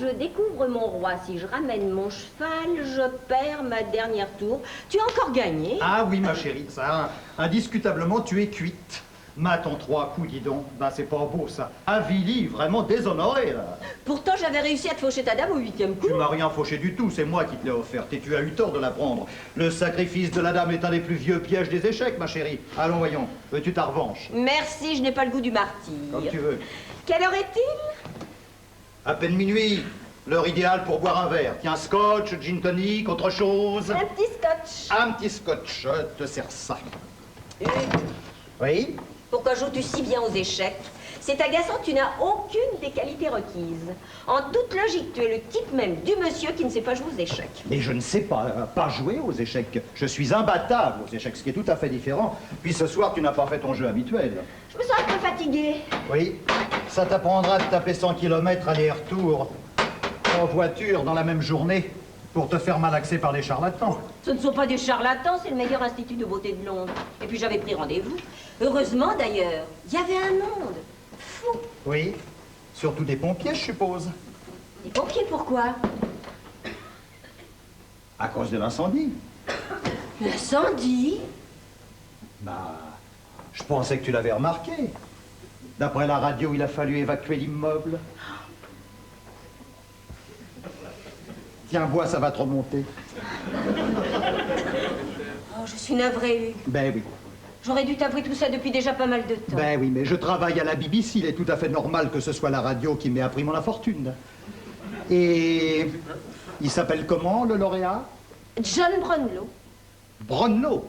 je découvre mon roi. Si je ramène mon cheval, je perds ma dernière tour. Tu as encore gagné. Ah oui, ma chérie, ça, indiscutablement, tu es cuite. Mat en 3 coups, dis donc. Ben, c'est pas beau, ça. Avili, vraiment déshonoré, là. Pourtant, j'avais réussi à te faucher ta dame au 8e coup. Tu m'as rien fauché du tout, c'est moi qui te l'ai offerte et tu as eu tort de la prendre. Le sacrifice de la dame est un des plus vieux pièges des échecs, ma chérie. Allons, voyons, veux-tu ta revanche? Merci, je n'ai pas le goût du martyr. Comme tu veux. Quelle heure est-il? À peine minuit. L'heure idéale pour boire un verre. Tiens, scotch, gin tonic, autre chose. Un petit scotch. Un petit scotch, je te sers ça. Hugues, Oui? pourquoi joues-tu si bien aux échecs? C'est agaçant, tu n'as aucune des qualités requises. En toute logique, tu es le type même du monsieur qui ne sait pas jouer aux échecs. Mais je ne sais pas jouer aux échecs. Je suis imbattable aux échecs, ce qui est tout à fait différent. Puis ce soir, tu n'as pas fait ton jeu habituel. Je me sens un peu fatiguée. Oui, ça t'apprendra de taper 100 km aller-retour en voiture dans la même journée pour te faire malaxer par les charlatans. Ce ne sont pas des charlatans, c'est le meilleur institut de beauté de Londres. Et puis j'avais pris rendez-vous. Heureusement d'ailleurs, il y avait un monde fou. Oui, surtout des pompiers, je suppose. Des pompiers, pourquoi? À cause de l'incendie. L'incendie? Bah, je pensais que tu l'avais remarqué. D'après la radio, il a fallu évacuer l'immeuble. Tiens, bois, ça va te remonter. Oh, je suis navrée, Hugues. Ben oui. J'aurais dû t'avouer tout ça depuis déjà pas mal de temps. Ben oui, mais je travaille à la BBC, il est tout à fait normal que ce soit la radio qui m'ait appris mon infortune. Et il s'appelle comment, le lauréat? John Brownlow. Brownlow.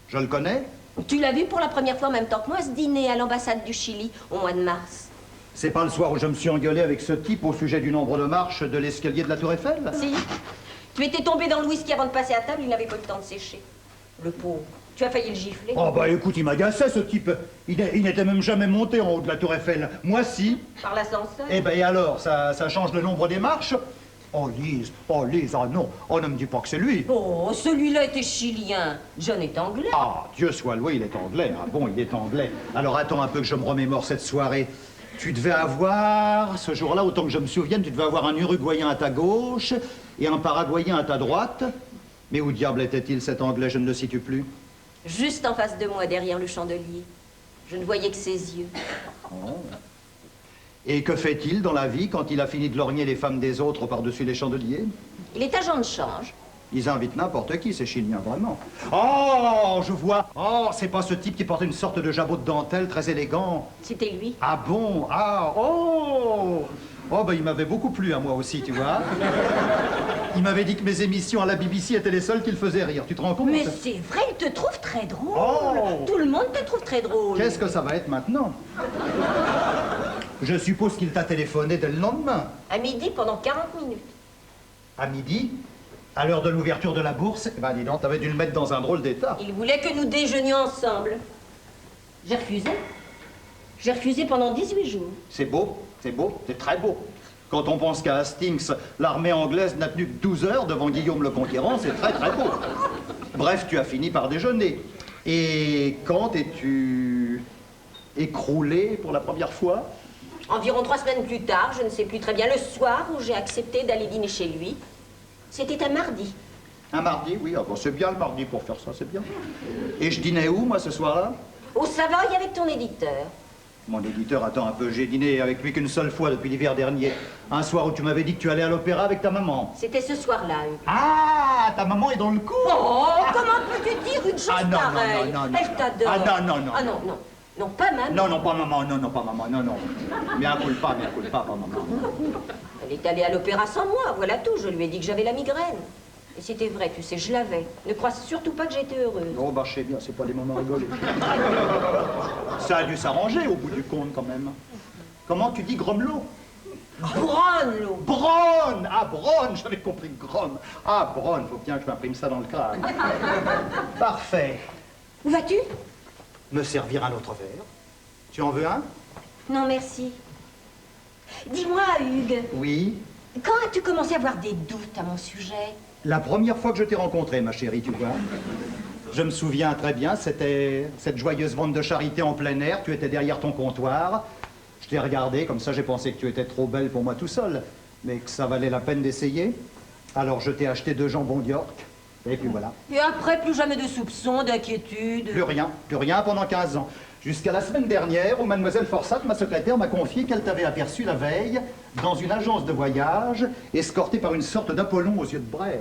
Je le connais? Tu l'as vu pour la première fois en même temps que moi, ce dîner à l'ambassade du Chili au mois de mars. C'est pas le soir où je me suis engueulé avec ce type au sujet du nombre de marches de l'escalier de la Tour Eiffel? Si. Tu étais tombé dans le whisky avant de passer à table, il n'avait pas eu le temps de sécher. Le pauvre. Tu as failli le gifler. Oh bah écoute, il m'agaçait ce type. Il n'était même jamais monté en haut de la Tour Eiffel. Moi si. Par l'ascenseur. Eh ben et alors, ça change le nombre des marches? Oh Lise, ah non, oh ne me dis pas que c'est lui. Oh, celui-là était chilien. John est anglais. Ah, Dieu soit loué, il est anglais. Ah bon, il est anglais. Alors attends un peu que je me remémore cette soirée. Tu devais avoir, ce jour-là, autant que je me souvienne, tu devais avoir un Uruguayen à ta gauche et un Paraguayen à ta droite. Mais où diable était-il cet anglais, je ne le situe plus. Juste en face de moi, derrière le chandelier. Je ne voyais que ses yeux. Oh. Et que fait-il dans la vie quand il a fini de lorgner les femmes des autres par-dessus les chandeliers? Il est agent de change. Ils invitent n'importe qui, ces Chiliens, vraiment. Oh, je vois. Oh, c'est pas ce type qui portait une sorte de jabot de dentelle très élégant. C'était lui. Ah bon? Ah, oh! Oh, ben il m'avait beaucoup plu à moi aussi, tu vois. Il m'avait dit que mes émissions à la BBC étaient les seules qui le faisaient rire. Tu te rends compte? Mais c'est vrai, il te trouve très drôle. Oh! Tout le monde te trouve très drôle. Qu'est-ce que ça va être maintenant? Je suppose qu'il t'a téléphoné dès le lendemain. À midi, pendant 40 minutes. À midi? À l'heure de l'ouverture de la bourse? Eh ben dis donc, t'avais dû le mettre dans un drôle d'état. Il voulait que nous déjeunions ensemble. J'ai refusé. J'ai refusé pendant 18 jours. C'est beau, c'est très beau. Quand on pense qu'à Hastings, l'armée anglaise n'a tenu que 12 heures devant Guillaume le Conquérant, c'est très très beau. Bref, tu as fini par déjeuner. Et quand es-tu écroulé pour la première fois? Environ 3 semaines plus tard, je ne sais plus très bien, le soir où j'ai accepté d'aller dîner chez lui. C'était un mardi. Un mardi, oui. Ah bon, c'est bien le mardi pour faire ça, c'est bien. Et je dînais où, moi, ce soir-là? Au Savoy avec ton éditeur. Mon éditeur, attends un peu, j'ai dîné avec lui qu'une seule fois depuis l'hiver dernier. Un soir où tu m'avais dit que tu allais à l'opéra avec ta maman. C'était ce soir-là, Hugues. Ah, ta maman est dans le coup. Oh, comment peux-tu dire une chose pareille? non. Elle t'adore. Ah non. Ah non. Non, pas maman. Non, pas maman, non, pas maman, non. Mea culpa, pas maman. Elle est allée à l'opéra sans moi, voilà tout. Je lui ai dit que j'avais la migraine. Et c'était vrai, tu sais, je l'avais. Ne crois surtout pas que j'étais heureuse. Oh, bah, je sais bien, c'est pas des moments rigolés. Ça a dû s'arranger au bout du compte, quand même. Comment tu dis Gromelot? Brownlow. Braun! Ah, Braun, j'avais compris Grom. Ah, Braun, faut bien que je m'imprime ça dans le crâne. Parfait. Où vas-tu? Me servir un autre verre? Tu en veux un? Non, merci. Dis-moi, Hugues, Oui. quand as-tu commencé à avoir des doutes à mon sujet? La première fois que je t'ai rencontré, ma chérie, tu vois. Je me souviens très bien, c'était cette joyeuse vente de charité en plein air. Tu étais derrière ton comptoir. Je t'ai regardé, comme ça j'ai pensé que tu étais trop belle pour moi tout seul. mais que ça valait la peine d'essayer. Alors je t'ai acheté 2 jambons d'York, et puis voilà. Et après, plus jamais de soupçons, d'inquiétude. Plus rien pendant 15 ans. Jusqu'à la semaine dernière, où mademoiselle Forsyth, ma secrétaire, m'a confié qu'elle t'avait aperçu la veille dans une agence de voyage, escortée par une sorte d'Apollon aux yeux de braise.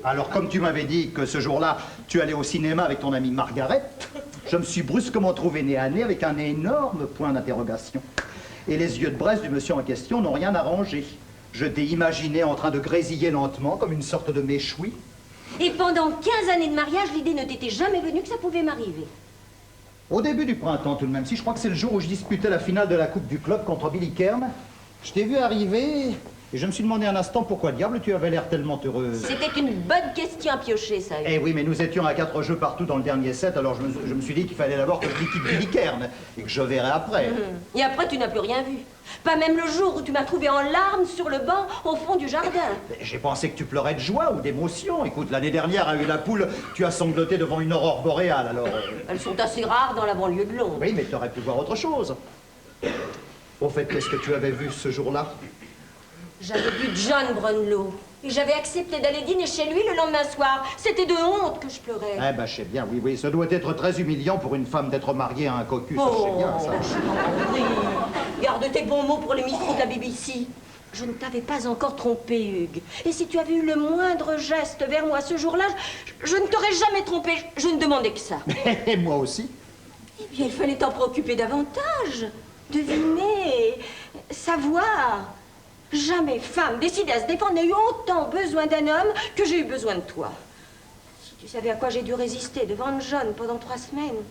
Alors, comme tu m'avais dit que ce jour-là, tu allais au cinéma avec ton amie Margaret, je me suis brusquement trouvé nez à nez avec un énorme point d'interrogation. Et les yeux de braise du monsieur en question n'ont rien arrangé. Je t'ai imaginé en train de grésiller lentement, comme une sorte de méchoui. Et pendant 15 années de mariage, l'idée ne t'était jamais venue que ça pouvait m'arriver. Au début du printemps, tout de même, si je crois que c'est le jour où je disputais la finale de la Coupe du Club contre Billy Kern, je t'ai vu arriver et je me suis demandé un instant pourquoi diable tu avais l'air tellement heureuse. C'était une bonne question à piocher, ça. Eh oui, mais nous étions à 4 jeux partout dans le dernier set, alors je me suis dit qu'il fallait d'abord que je liquide Billy Kern et que je verrai après. Et après, tu n'as plus rien vu. Pas même le jour où tu m'as trouvé en larmes sur le banc au fond du jardin. J'ai pensé que tu pleurais de joie ou d'émotion. Écoute, l'année dernière, à Huile-la-Poule, tu as sangloté devant une aurore boréale, alors... Elles sont assez rares dans la banlieue de Londres. Oui, mais tu aurais pu voir autre chose. Au fait, qu'est-ce que tu avais vu ce jour-là? J'avais vu John Brunlow. Et j'avais accepté d'aller dîner chez lui le lendemain soir. C'était de honte que je pleurais. Eh ben, je sais bien, oui, oui. Ça doit être très humiliant pour une femme d'être mariée à un cocu, ça, je sais bien, ça. Je t'en prie. Garde tes bons mots pour les mystères de la BBC. Je ne t'avais pas encore trompé, Hugues. Et si tu avais eu le moindre geste vers moi ce jour-là, je ne t'aurais jamais trompé. Je ne demandais que ça. Et moi aussi. Eh bien, il fallait t'en préoccuper davantage. Deviner, savoir. Jamais femme décidée à se défendre n'a eu autant besoin d'un homme que j'ai eu besoin de toi. Si tu savais à quoi j'ai dû résister devant John pendant 3 semaines.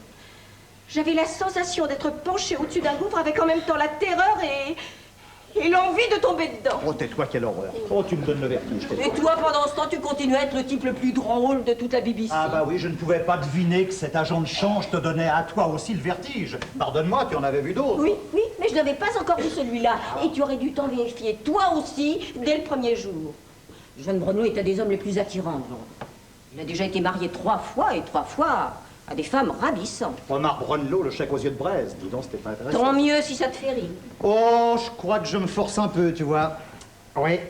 J'avais la sensation d'être penchée au-dessus d'un gouffre avec en même temps la terreur et l'envie de tomber dedans. Oh, tais-toi, quelle horreur. Oh, tu me donnes le vertige. Et toi, pendant ce temps, tu continues à être le type le plus drôle de toute la BBC. Ah bah oui, je ne pouvais pas deviner que cet agent de change te donnait à toi aussi le vertige. Pardonne-moi, tu en avais vu d'autres. Oui, oui, mais je n'avais pas encore vu celui-là. Et tu aurais dû t'en vérifier, toi aussi, dès le premier jour. John Brunlow est un des hommes les plus attirants de Londres. Il a déjà été marié 3 fois, et 3 fois à des femmes ravissantes. Remarque Brunlow, le chèque aux yeux de braise. Dis donc, c'était pas intéressant. Tant mieux si ça te fait rire. Oh, je crois que je me force un peu, tu vois. Oui.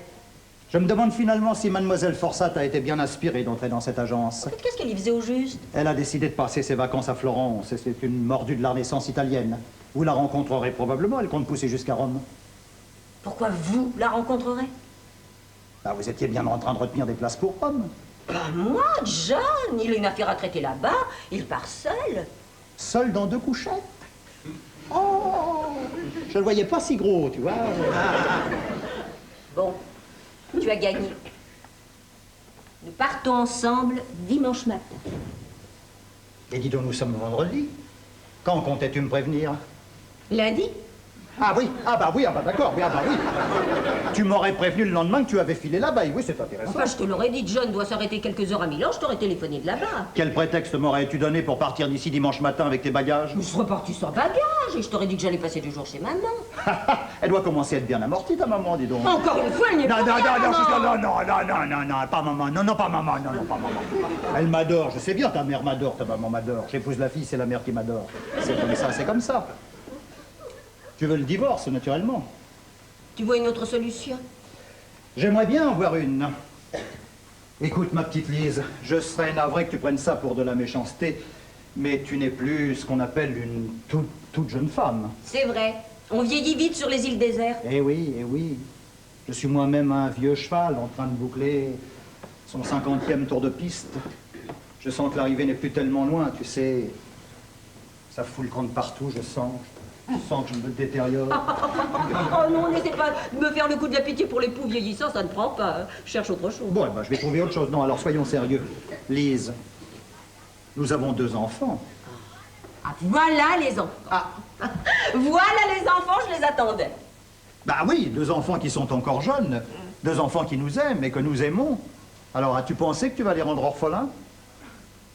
Je me demande finalement si mademoiselle Forsyth a été bien inspirée d'entrer dans cette agence. Qu'est-ce qu'elle y faisait au juste? Elle a décidé de passer ses vacances à Florence, et c'est une mordue de la Renaissance italienne. Vous la rencontrerez probablement, elle compte pousser jusqu'à Rome. Pourquoi vous la rencontrerez? Bah, vous étiez bien en train de retenir des places pour Rome. Pas moi, John. Il a une affaire à traiter là-bas. Il part seul. Seul dans 2 couchettes. Oh, je le voyais pas si gros, tu vois. Bon, tu as gagné. Nous partons ensemble dimanche matin. Et dis donc, nous sommes vendredi. Quand comptais-tu me prévenir? Lundi? Ah oui, ah bah d'accord, oui, ah bah oui. Tu m'aurais prévenu le lendemain que tu avais filé là-bas, et oui, c'est intéressant. Enfin, je te l'aurais dit, John doit s'arrêter quelques heures à Milan, je t'aurais téléphoné de là-bas. Quel prétexte m'aurais-tu donné pour partir d'ici dimanche matin avec tes bagages? Je serais parti sans bagage et je t'aurais dit que j'allais passer 2 jours chez maman. Elle doit commencer à être bien amortie, ta maman, dis donc. Encore une fois, elle n'est pas bien, maman. Non, pas maman, non, pas maman, non, pas maman. Elle m'adore, je sais bien, ta mère m'adore, ta maman m'adore. J'épouse la fille, c'est la mère qui m'adore. C'est comme ça, c'est comme ça. Tu veux le divorce, naturellement. Tu vois une autre solution? J'aimerais bien en voir une. Écoute, ma petite Lise, je serais navré que tu prennes ça pour de la méchanceté, mais tu n'es plus ce qu'on appelle une toute jeune femme. C'est vrai. On vieillit vite sur les îles désertes. Eh oui, eh oui. Je suis moi-même un vieux cheval en train de boucler son 50e tour de piste. Je sens que l'arrivée n'est plus tellement loin, tu sais. Ça fout le camp de partout, je sens. Je sens que je me détériore. Oh non, n'essaie pas de me faire le coup de la pitié pour les poux vieillissants, ça ne prend pas. Cherche autre chose. Bon, eh ben, je vais trouver autre chose. Non, alors soyons sérieux. Lise, nous avons 2 enfants. Ah, voilà les enfants. Ah, Voilà les enfants, je les attendais. bah oui, 2 enfants qui sont encore jeunes. 2 enfants qui nous aiment et que nous aimons. Alors, as-tu pensé que tu vas les rendre orphelins?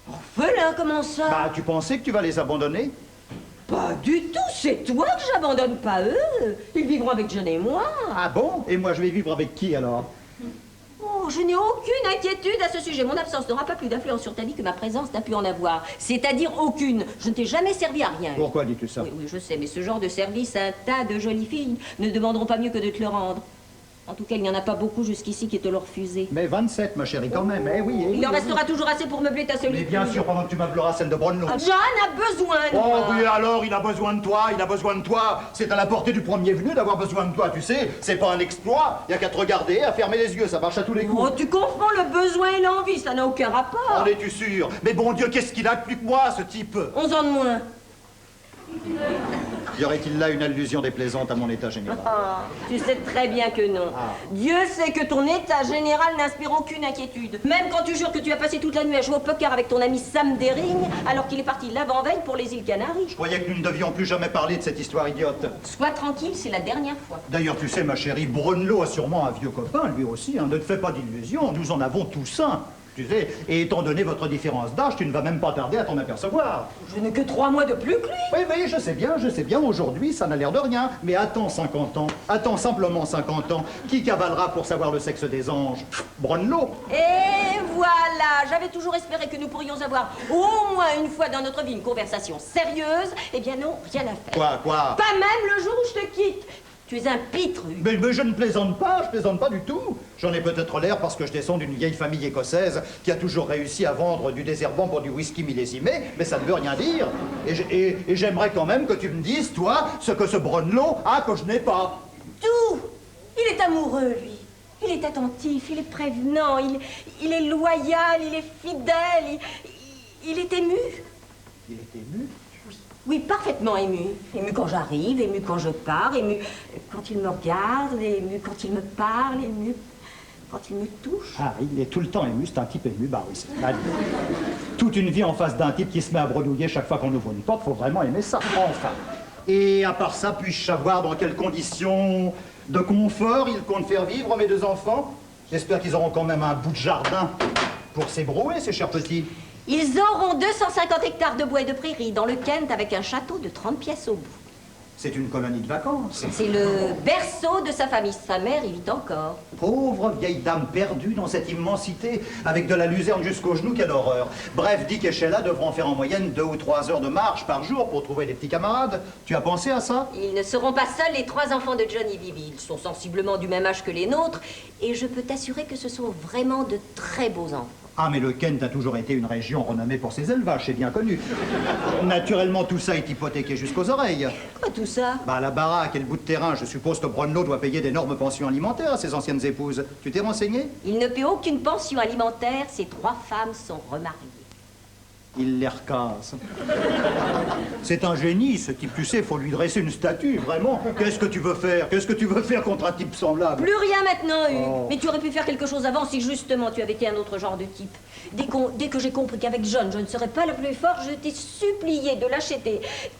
Orphelins, comment ça? Bah, tu pensais que tu vas les abandonner? Pas du tout, c'est toi que j'abandonne, pas eux. Ils vivront avec John et moi. Ah bon? Et moi, je vais vivre avec qui, alors? Oh, je n'ai aucune inquiétude à ce sujet. Mon absence n'aura pas plus d'influence sur ta vie que ma présence n'a pu en avoir. C'est-à-dire aucune. Je ne t'ai jamais servi à rien. Pourquoi dis-tu ça? Oui, oui, je sais, mais ce genre de service, un tas de jolies filles ne demanderont pas mieux que de te le rendre. En tout cas, il n'y en a pas beaucoup jusqu'ici qui te l'ont refusé. Mais 27, ma chérie, quand même, eh oui. Il en restera toujours assez pour meubler ta solitude. Mais bien sûr, pendant que tu meubleras celle de Brunlo. Ah, John a besoin de Oh moi. oui, alors, il a besoin de toi, il a besoin de toi. C'est à la portée du premier venu d'avoir besoin de toi, tu sais. C'est pas un exploit. Il y a qu'à te regarder, à fermer les yeux, ça marche à tous les coups. Oh, tu confonds le besoin et l'envie, ça n'a aucun rapport. En es-tu sûr? Mais bon Dieu, qu'est-ce qu'il a de plus que moi, ce type? 11 ans de moins. Y aurait-il là une allusion déplaisante à mon état général? Ah, tu sais très bien que non. Ah. Dieu sait que ton état général n'inspire aucune inquiétude. Même quand tu jures que tu as passé toute la nuit à jouer au poker avec ton ami Sam Dering, alors qu'il est parti l'avant-veille pour les îles Canaries. Je croyais que nous ne devions plus jamais parler de cette histoire idiote. Sois tranquille, c'est la dernière fois. D'ailleurs, tu sais, ma chérie, Brunlo a sûrement un vieux copain, lui aussi. Hein. Ne te fais pas d'illusions, nous en avons tous un. Tu sais, et étant donné votre différence d'âge, tu ne vas même pas tarder à t'en apercevoir. Je n'ai que 3 mois de plus que lui. Oui, je sais bien, aujourd'hui, ça n'a l'air de rien. Mais attends 50 ans, attends simplement 50 ans. Qui cavalera pour savoir le sexe des anges? Brunlo. Et voilà, j'avais toujours espéré que nous pourrions avoir au moins une fois dans notre vie une conversation sérieuse. Eh bien non, rien à faire. Quoi? Pas même le jour où je te quitte. Tu es un pitre. Mais je ne plaisante pas du tout. J'en ai peut-être l'air parce que je descends d'une vieille famille écossaise qui a toujours réussi à vendre du désherbant pour du whisky millésimé, mais ça ne veut rien dire. Et j'aimerais quand même que tu me dises, toi, ce que ce Brunlo a que je n'ai pas. Tout. Il est amoureux, lui. Il est attentif, il est prévenant, il est loyal, il est fidèle, il est ému. Il est ému? Oui, parfaitement ému. Ému quand j'arrive, ému quand je pars, ému quand il me regarde, ému quand il me parle, ému quand il me touche. Ah, il est tout le temps ému, c'est un type ému, bah oui, c'est mal. Toute une vie en face d'un type qui se met à bredouiller chaque fois qu'on ouvre une porte, faut vraiment aimer ça, enfin. Et à part ça, puis-je savoir dans quelles conditions de confort il compte faire vivre mes 2 enfants? J'espère qu'ils auront quand même un bout de jardin pour s'ébrouer, ces chers petits. Ils auront 250 hectares de bois et de prairies dans le Kent avec un château de 30 pièces au bout. C'est une colonie de vacances. C'est le berceau de sa famille. Sa mère y vit encore. Pauvre vieille dame perdue dans cette immensité, avec de la luzerne jusqu'aux genoux, quelle horreur. Bref, Dick et Sheila devront faire en moyenne 2 ou 3 heures de marche par jour pour trouver des petits camarades. Tu as pensé à ça? Ils ne seront pas seuls, les 3 enfants de John et Vivi. Ils sont sensiblement du même âge que les nôtres. Et je peux t'assurer que ce sont vraiment de très beaux enfants. Ah, mais le Kent a toujours été une région renommée pour ses élevages, c'est bien connu. Naturellement, tout ça est hypothéqué jusqu'aux oreilles. Quoi tout ça? Bah, la baraque et le bout de terrain, je suppose que Brunlo doit payer d'énormes pensions alimentaires à ses anciennes épouses. Tu t'es renseigné? Il ne paie aucune pension alimentaire. Ses 3 femmes sont remariées. Il les recasse. C'est un génie, ce type, tu sais, faut lui dresser une statue, vraiment. Qu'est-ce que tu veux faire? Qu'est-ce que tu veux faire contre un type semblable? Plus rien maintenant, Hugues. Oh. Mais tu aurais pu faire quelque chose avant si justement tu avais été un autre genre de type. Dès que j'ai compris qu'avec John, je ne serais pas le plus fort, je t'ai supplié de lâcher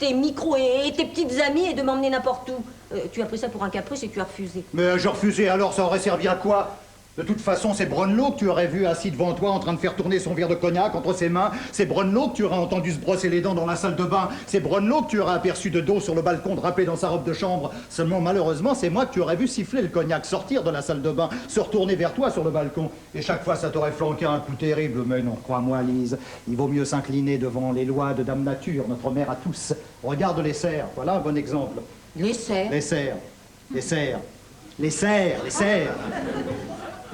tes micros et tes petites amies et de m'emmener n'importe où. Tu as pris ça pour un caprice et tu as refusé. Mais je refusais, alors ça aurait servi à quoi? De toute façon, c'est Brunlo que tu aurais vu assis devant toi en train de faire tourner son verre de cognac entre ses mains. C'est Brunlo que tu aurais entendu se brosser les dents dans la salle de bain. C'est Brunlo que tu aurais aperçu de dos sur le balcon drapé dans sa robe de chambre. Seulement, malheureusement, c'est moi que tu aurais vu siffler le cognac, sortir de la salle de bain, se retourner vers toi sur le balcon. Et chaque fois, ça t'aurait flanqué un coup terrible. Mais non, crois-moi, Lise, il vaut mieux s'incliner devant les lois de Dame Nature, notre mère à tous. Regarde les cerfs, voilà un bon exemple. Les cerfs. Les cerfs, les cerfs, les cerfs, les cerfs.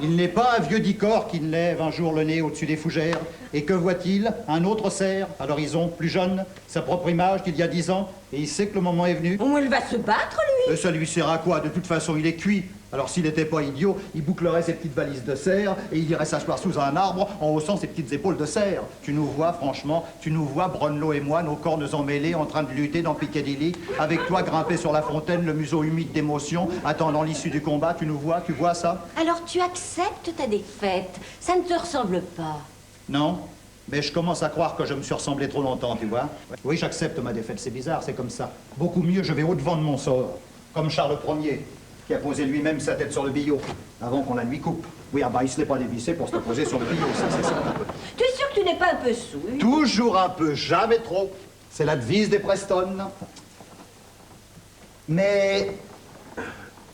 Il n'est pas un vieux dicor qui lève un jour le nez au-dessus des fougères. Et que voit-il? Un autre cerf, à l'horizon, plus jeune, sa propre image d'il y a 10 ans. Et il sait que le moment est venu. Au moins, il va se battre, lui. Et ça lui sert à quoi? De toute façon, il est cuit. Alors s'il n'était pas idiot, il bouclerait ses petites valises de cerf et il irait s'asseoir sous un arbre en haussant ses petites épaules de cerf. Tu nous vois, franchement, tu nous vois, Brunlo et moi, nos cornes emmêlées, en train de lutter dans Piccadilly, avec toi grimpé sur la fontaine, le museau humide d'émotion, attendant l'issue du combat. Tu nous vois, tu vois ça? Alors tu acceptes ta défaite. Ça ne te ressemble pas. Non? Mais je commence à croire que je me suis ressemblé trop longtemps, tu vois. Oui, j'accepte ma défaite, c'est bizarre, c'est comme ça. Beaucoup mieux, je vais au-devant de mon sort. Comme Charles Ier, qui a posé lui-même sa tête sur le billot, avant qu'on la lui coupe. Oui, ah bah, il se l'est pas dévissé pour se poser sur le billot, ça, c'est ça. Tu es sûr que tu n'es pas un peu saoul? Toujours un peu, jamais trop. C'est la devise des Preston. Mais,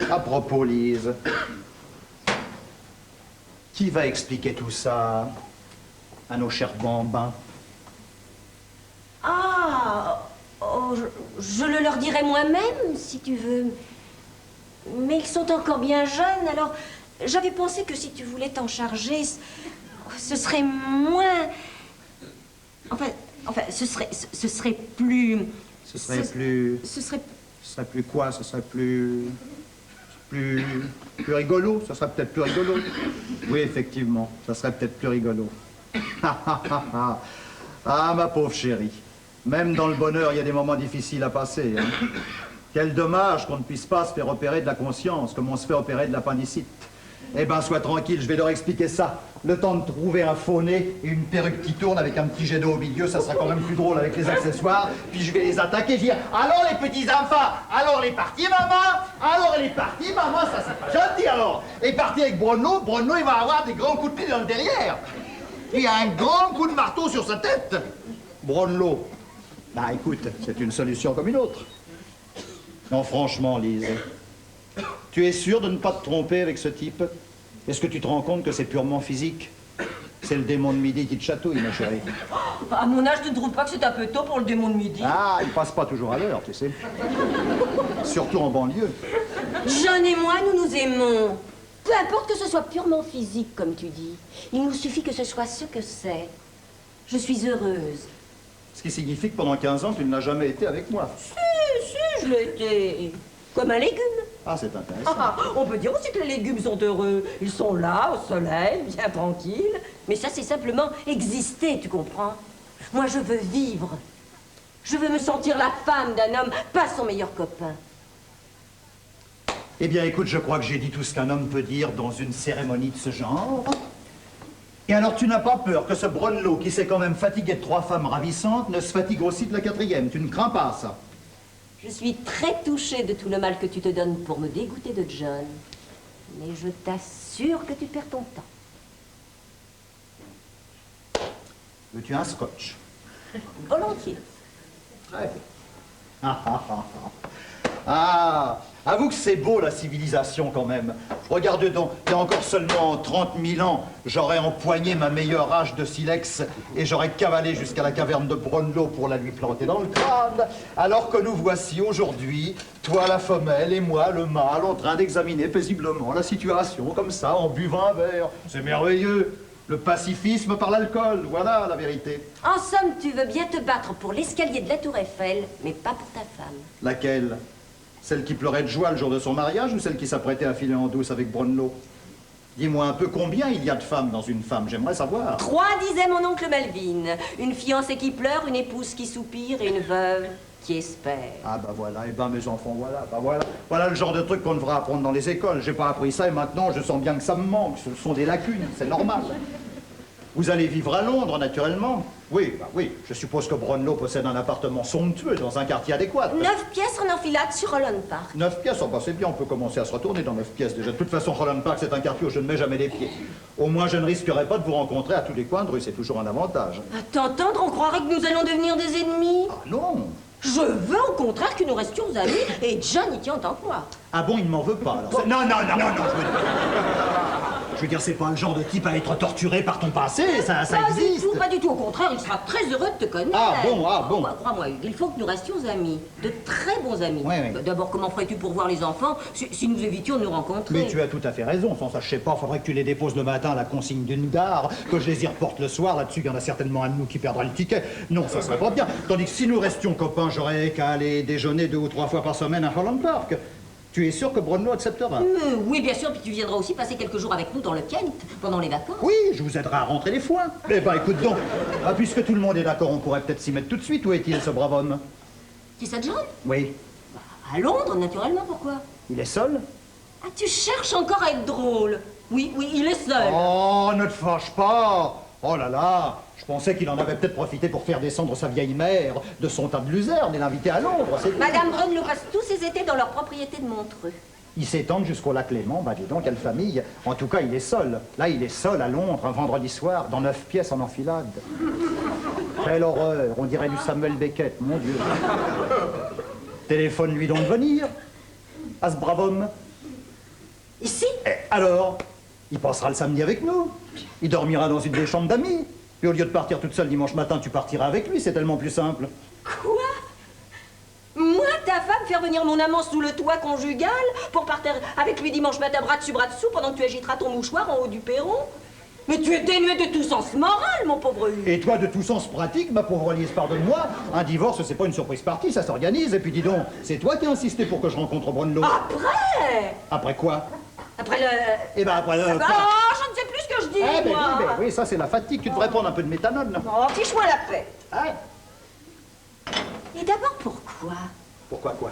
à propos, Lise, qui va expliquer tout ça à nos chers bambins? Ah, oh, je le leur dirai moi-même, si tu veux. Mais ils sont encore bien jeunes, alors j'avais pensé que si tu voulais t'en charger, ce serait moins... Enfin, ce serait plus... Ce serait plus... Ce serait... Ce serait plus quoi? Ce serait plus rigolo? Ça serait peut-être plus rigolo. Oui, effectivement, ça serait peut-être plus rigolo. Ah, ma pauvre chérie. Même dans le bonheur, il y a des moments difficiles à passer. Hein. Quel dommage qu'on ne puisse pas se faire opérer de la conscience, comme on se fait opérer de l'appendicite. Eh ben, sois tranquille, je vais leur expliquer ça. Le temps de trouver un faux nez et une perruque qui tourne avec un petit jet d'eau au milieu, ça sera quand même plus drôle avec les accessoires. Puis je vais les attaquer, dire « Alors les petits enfants, alors les parties maman, alors les parties maman, ça c'est pas gentil alors. Et parti avec Bruno, Bruno il va avoir des grands coups de pied dans le derrière. Puis un grand coup de marteau sur sa tête. Bruno, bah écoute, c'est une solution comme une autre. Non franchement Lise, tu es sûr de ne pas te tromper avec ce type? Est-ce que tu te rends compte que c'est purement physique? C'est le démon de midi qui te chatouille, ma chérie. À mon âge, tu ne trouves pas que c'est un peu tôt pour le démon de midi? Ah, il passe pas toujours à l'heure, tu sais. Surtout en banlieue. John et moi, nous nous aimons. Peu importe que ce soit purement physique, comme tu dis. Il nous suffit que ce soit ce que c'est. Je suis heureuse. Ce qui signifie que pendant 15 ans, tu ne l'as jamais été avec moi. Si, je l'étais. Comme un légume. Ah, c'est intéressant. On peut dire aussi que les légumes sont heureux. Ils sont là, au soleil, bien tranquilles. Mais ça, c'est simplement exister, tu comprends? Moi, je veux vivre. Je veux me sentir la femme d'un homme, pas son meilleur copain. Eh bien, écoute, je crois que j'ai dit tout ce qu'un homme peut dire dans une cérémonie de ce genre. Et alors, tu n'as pas peur que ce Brunelot, qui s'est quand même fatigué de 3 femmes ravissantes, ne se fatigue aussi de la 4e? Tu ne crains pas ça? Je suis très touchée de tout le mal que tu te donnes pour me dégoûter de John. Mais je t'assure que tu perds ton temps. Veux-tu un scotch? Volontiers. Très bien. Ah, avoue que c'est beau la civilisation quand même. Regarde donc, il y a encore seulement 30 000 ans, j'aurais empoigné ma meilleure hache de silex et j'aurais cavalé jusqu'à la caverne de Brunelot pour la lui planter dans le crâne. Alors que nous voici aujourd'hui, toi la femelle et moi le mâle, en train d'examiner paisiblement la situation comme ça, en buvant un verre. C'est merveilleux. Le pacifisme par l'alcool, voilà la vérité. En somme, tu veux bien te battre pour l'escalier de la Tour Eiffel, mais pas pour ta femme. Laquelle? Celle qui pleurait de joie le jour de son mariage ou celle qui s'apprêtait à filer en douce avec Brunelot? Dis-moi un peu combien il y a de femmes dans une femme, j'aimerais savoir. 3, disait mon oncle Melvin. Une fiancée qui pleure, une épouse qui soupire et une veuve qui espère. Ah bah voilà, et ben mes enfants, voilà, bah voilà. Voilà le genre de truc qu'on devrait apprendre dans les écoles. J'ai pas appris ça et maintenant je sens bien que ça me manque. Ce sont des lacunes, c'est normal. Vous allez vivre à Londres, naturellement. Oui, bah oui. Je suppose que Brunelot possède un appartement somptueux dans un quartier adéquat. 9 pièces en enfilade sur Holland Park. 9 pièces, oh bah c'est bien, on peut commencer à se retourner dans 9 pièces déjà. De toute façon, Holland Park, c'est un quartier où je ne mets jamais les pieds. Au moins, je ne risquerai pas de vous rencontrer à tous les coins de rue, c'est toujours un avantage. À t'entendre, on croirait que nous allons devenir des ennemis. Ah non! Je veux au contraire que nous restions amis, et John y tient autant que moi. Ah bon, il ne m'en veut pas, alors? Non, je veux dire, c'est pas le genre de type à être torturé par ton passé, ça existe. Pas du tout, au contraire, il sera très heureux de te connaître. Ah bon. Bah, crois-moi, il faut que nous restions amis, de très bons amis. Oui. D'abord, comment ferais-tu pour voir les enfants si nous évitions de nous rencontrer? Mais tu as tout à fait raison, sans ça, je sais pas, faudrait que tu les déposes le matin à la consigne d'une gare, que je les y reporte le soir, là-dessus, il y en a certainement un de nous qui perdra le ticket. Non, ça serait pas bien. Tandis que si nous restions copains, j'aurais qu'à aller déjeuner 2 ou 3 fois par semaine à Holland Park. Tu es sûr que Brunelot acceptera? Oui, bien sûr, puis tu viendras aussi passer quelques jours avec nous dans le Kent, pendant les vacances. Oui, je vous aiderai à rentrer les foins. Eh ben, écoute donc, puisque tout le monde est d'accord, on pourrait peut-être s'y mettre tout de suite. Où est-il, ce brave homme? Qui ça, John? Oui. À Londres, naturellement, pourquoi? Il est seul? Ah, tu cherches encore à être drôle. Oui, il est seul. Oh, ne te fâche pas. Oh là là, je pensais qu'il en avait peut-être profité pour faire descendre sa vieille mère de son tas de luzerne et l'inviter à Londres. Madame Brunelot passe tous ses étés dans leur propriété de Montreux. Ils s'étendent jusqu'au lac Léman, bah dis donc, quelle famille. En tout cas, il est seul. Là, il est seul à Londres, un vendredi soir, dans 9 pièces en enfilade. Quelle horreur, on dirait du Samuel Beckett, mon Dieu. Téléphone-lui donc de venir, à ce brave homme. Ici? Alors, il passera le samedi avec nous. Il dormira dans une des chambres d'amis. Puis au lieu de partir toute seule dimanche matin, tu partiras avec lui, c'est tellement plus simple. Quoi? Moi, ta femme, faire venir mon amant sous le toit conjugal pour partir avec lui dimanche matin bras dessus bras dessous pendant que tu agiteras ton mouchoir en haut du perron? Mais tu es dénué de tout sens moral, mon pauvre Hugues. Et toi, de tout sens pratique, ma pauvre Lise, pardonne-moi, un divorce, c'est pas une surprise partie, ça s'organise. Et puis dis donc, c'est toi qui as insisté pour que je rencontre Brunello. Après? Après quoi? Après le... Eh ben après le... Oh, je ne sais plus ce que je dis, Eh ben, moi. oui, ça c'est la fatigue, tu devrais prendre un peu de méthanol. Oh, fiche-moi la paix. Ah, Et d'abord, pourquoi? pourquoi quoi?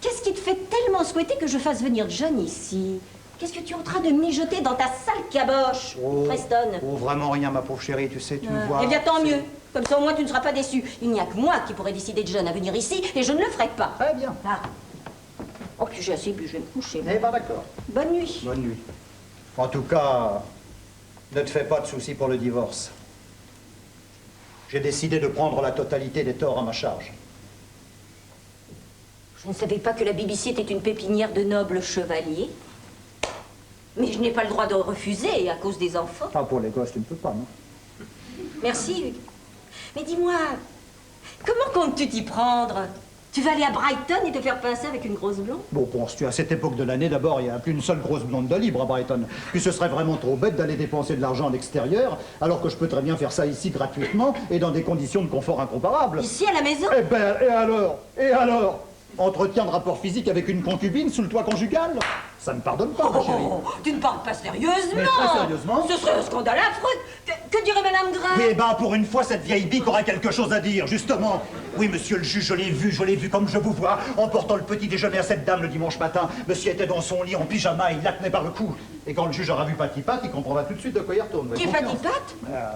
Qu'est-ce qui te fait tellement souhaiter que je fasse venir John ici? Qu'est-ce que tu es en train de mijoter dans ta sale caboche, Preston? Oh, vraiment rien, ma pauvre chérie, tu sais, tu me vois... Eh bien, tant mieux. Comme ça, au moins, tu ne seras pas déçu. Il n'y a que moi qui pourrais décider de John à venir ici, et je ne le ferai pas. Très bien. Ah. Oh, puis j'ai assez bu, je vais me coucher. Eh ben d'accord. Bonne nuit. Bonne nuit. En tout cas, ne te fais pas de soucis pour le divorce. J'ai décidé de prendre la totalité des torts à ma charge. Je ne savais pas que la BBC était une pépinière de nobles chevaliers. Mais je n'ai pas le droit de refuser à cause des enfants. Ah, pour les gosses, tu ne peux pas, non? Merci, Hugues. Mais dis-moi, comment comptes-tu t'y prendre? Tu vas aller à Brighton et te faire pincer avec une grosse blonde? Bon, penses-tu, à cette époque de l'année, d'abord, il n'y a plus une seule grosse blonde de libre à Brighton. Puis ce serait vraiment trop bête d'aller dépenser de l'argent à l'extérieur, alors que je peux très bien faire ça ici gratuitement et dans des conditions de confort incomparables. Ici, à la maison? Eh ben, et alors? Et alors? Entretien de rapport physique avec une concubine sous le toit conjugal? Ça ne pardonne pas, ma chérie. Oh, tu ne parles pas sérieusement. Mais très sérieusement. Ce serait un scandale affreux. Que dirait Madame Gray? Oui, eh ben, pour une fois, cette vieille bique aurait quelque chose à dire, justement. Oui, monsieur le juge, je l'ai vu comme je vous vois, en portant le petit déjeuner à cette dame le dimanche matin. Monsieur était dans son lit en pyjama, il la tenait par le cou. Et quand le juge aura vu Patipat, il comprendra tout de suite de quoi il retourne. Qui est Patipat?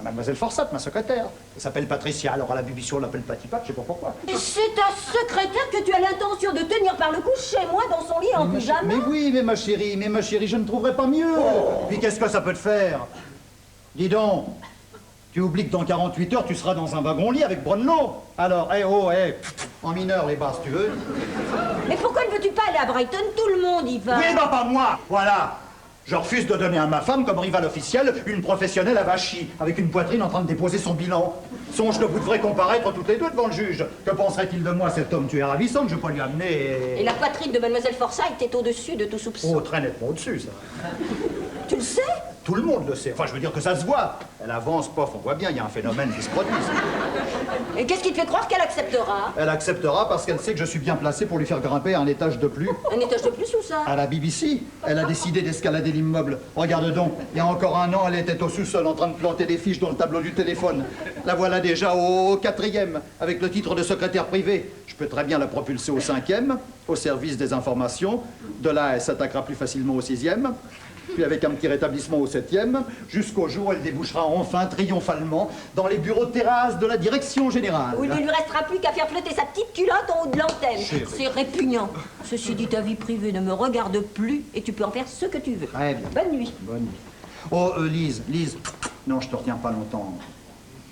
Mademoiselle Forsat, ma secrétaire. Elle s'appelle Patricia, alors à la BBC on l'appelle Patipat, je sais pas pourquoi. C'est ta secrétaire que tu as l'intention de tenir par le cou chez moi dans son lit en pyjama? Mais oui, mais ma chérie, je ne trouverais pas mieux. Puis qu'est-ce que ça peut te faire? Dis donc, tu oublies que dans 48 heures, tu seras dans un wagon-lit avec Brunello. Alors, en mineur les basses, tu veux? Mais pourquoi ne veux-tu pas aller à Brighton? Tout le monde y va. Oui, bah pas moi, voilà. Je refuse de donner à ma femme, comme rival officiel, une professionnelle avachie, avec une poitrine en train de déposer son bilan. Songe que vous devrez comparaître toutes les deux devant le juge. Que penserait-il de moi, cet homme? Tu es ravissante, je peux lui amener... Et la poitrine de Mademoiselle Forsyth est au-dessus de tout soupçon. Oh, très nettement au-dessus, ça. Tu le sais? Tout le monde le sait. Enfin, je veux dire que ça se voit. Elle avance, pof, on voit bien, il y a un phénomène qui se produit. Et qu'est-ce qui te fait croire qu'elle acceptera? Elle acceptera parce qu'elle sait que je suis bien placé pour lui faire grimper un étage de plus. Un étage de plus ou ça? À la BBC, elle a décidé d'escalader l'immeuble. Regarde donc, il y a encore un an, elle était au sous-sol en train de planter des fiches dans le tableau du téléphone. La voilà déjà au 4e, avec le titre de secrétaire privé. Je peux très bien la propulser au 5e, au service des informations. De là, elle s'attaquera plus facilement au 6e. Puis avec un petit rétablissement au 7e, jusqu'au jour où elle débouchera enfin, triomphalement, dans les bureaux de terrasse de la direction générale. Où il ne lui restera plus qu'à faire flotter sa petite culotte en haut de l'antenne. Chérie. C'est répugnant. Ceci dit, ta vie privée ne me regarde plus et tu peux en faire ce que tu veux. Très bien. Bonne nuit. Bonne nuit. Oh, Lise, non, je te retiens pas longtemps.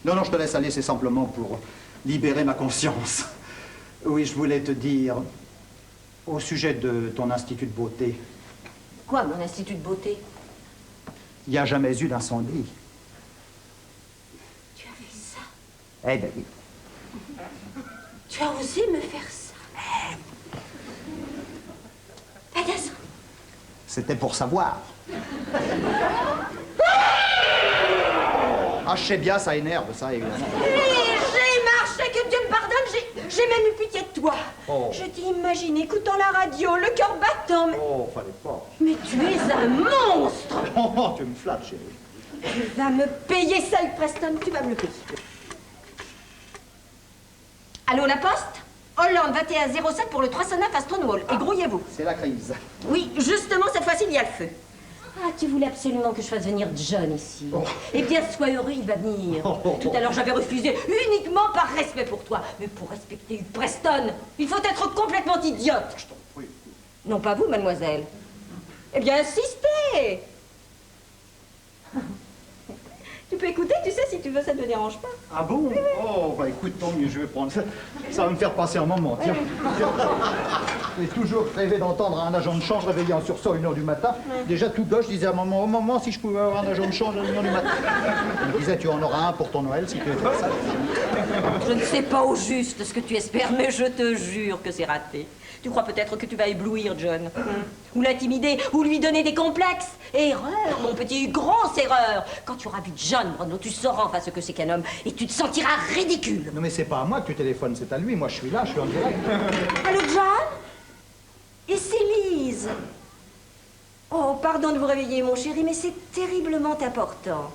Non, je te laisse aller, c'est simplement pour libérer ma conscience. Oui, je voulais te dire, au sujet de ton institut de beauté, Quoi, mon institut de beauté? il n'y a jamais eu d'incendie. Tu as fait ça? Eh ben oui. Tu as osé me faire ça? Pas d'incendie. C'était pour savoir. Ah, je sais bien, ça énerve, ça, évidemment. J'ai marché, que Dieu me pardonne, j'ai même eu pitié de toi. Oh. Je t'ai imaginé écoutant la radio, le cœur battant, Oh, fallait pas. mais tu es un monstre. Oh, tu me flattes, chérie. Tu vas me payer ça, Preston, tu vas me le payer. Allô, la poste? Hollande 2107 pour le 309 à Stonewall. Et grouillez-vous. C'est la crise. Oui, justement, cette fois-ci, il y a le feu. Ah, tu voulais absolument que je fasse venir John ici. Oh. Eh bien, sois heureux, il va venir. Oh. Tout à l'heure, j'avais refusé uniquement par respect pour toi. Mais pour respecter Hugh Preston, il faut être complètement idiote. Je t'en prie. Non, pas vous, mademoiselle. Eh bien, insistez. Tu peux écouter, tu sais, si tu veux, ça ne te dérange pas. Ah bon? Oh, bah écoute, tant mieux, je vais prendre ça. Ça va me faire passer un moment, tiens. J'ai toujours rêvé d'entendre un agent de change réveillé en sursaut à 1h du matin. Déjà tout gauche, je disais à maman, oh maman, si je pouvais avoir un agent de change à 1h du matin. Il me disait, tu en auras un pour ton Noël si tu veux faire ça. Je ne sais pas au juste ce que tu espères, mais je te jure que c'est raté. Tu crois peut-être que tu vas éblouir John, ou l'intimider, ou lui donner des complexes. Erreur, mon petit, grosse erreur. Quand tu auras vu John, Bruno, tu sauras enfin ce que c'est qu'un homme, et tu te sentiras ridicule. Non mais c'est pas à moi que tu téléphones, c'est à lui. Moi je suis là, je suis en direct. Allô, John? Et c'est Lise. Oh, pardon de vous réveiller, mon chéri, mais c'est terriblement important.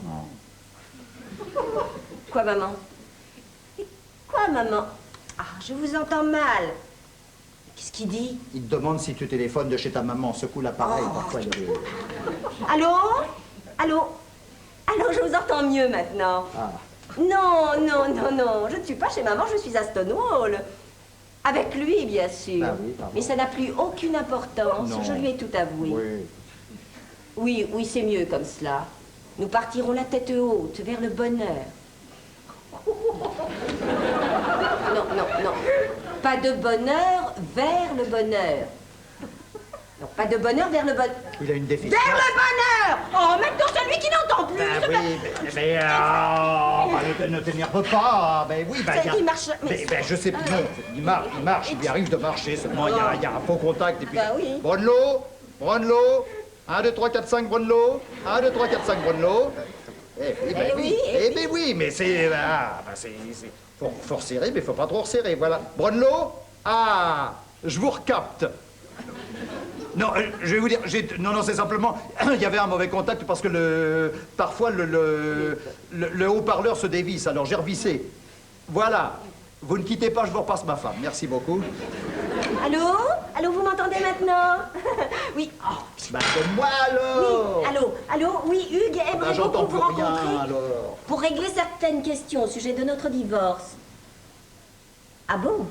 Quoi, maman? Quoi, maman? Ah, je vous entends mal. Qu'est-ce qu'il dit? Il te demande si tu téléphones de chez ta maman, secoue l'appareil, parfois il y a des... Allô? Allô? Allô, je vous entends mieux maintenant. Ah. Non, non, non, non, je ne suis pas chez maman, je suis à Stonewall. Avec lui, bien sûr. Ah oui, pardon. Mais ça n'a plus aucune importance, Non. je lui ai tout avoué. Oui. Oui, oui, c'est mieux comme cela. Nous partirons la tête haute vers le bonheur. Non, non, non. Pas de bonheur vers le bonheur. Non, pas de bonheur vers le bonheur. Il a une déficience. Vers le bonheur! Oh, maintenant celui qui n'entend plus! Ben oui, mais ne t'énerve pas. Ben oui, ben Il marche, mais- Ben je sais plus. Non, il marche, il lui arrive de marcher. Seulement il y a un faux contact et puis. Ben oui. Brunelot, Brunelot. 1, 2, 3, 4, 5, Brunelot. 1, 2, 3, 4, 5, Brunelot. Eh oui, Eh ben oui, mais c'est. Ah, ben c'est. Faut resserrer, mais faut pas trop resserrer. Voilà. Brunelot. Ah, je vous recapte. Non, je vais vous dire, non, c'est simplement, il y avait un mauvais contact parce que parfois le haut-parleur se dévisse, alors j'ai revissé. Voilà, vous ne quittez pas, je vous repasse ma femme, merci beaucoup. Allô? Allô, vous m'entendez maintenant? Oui. Oh, Bah, donne-moi alors. oui. Allô? Allô? Oui, Hugues Bah, aimerait j'entends beaucoup plus vous rien rencontrer alors. pour régler certaines questions au sujet de notre divorce. Ah bon?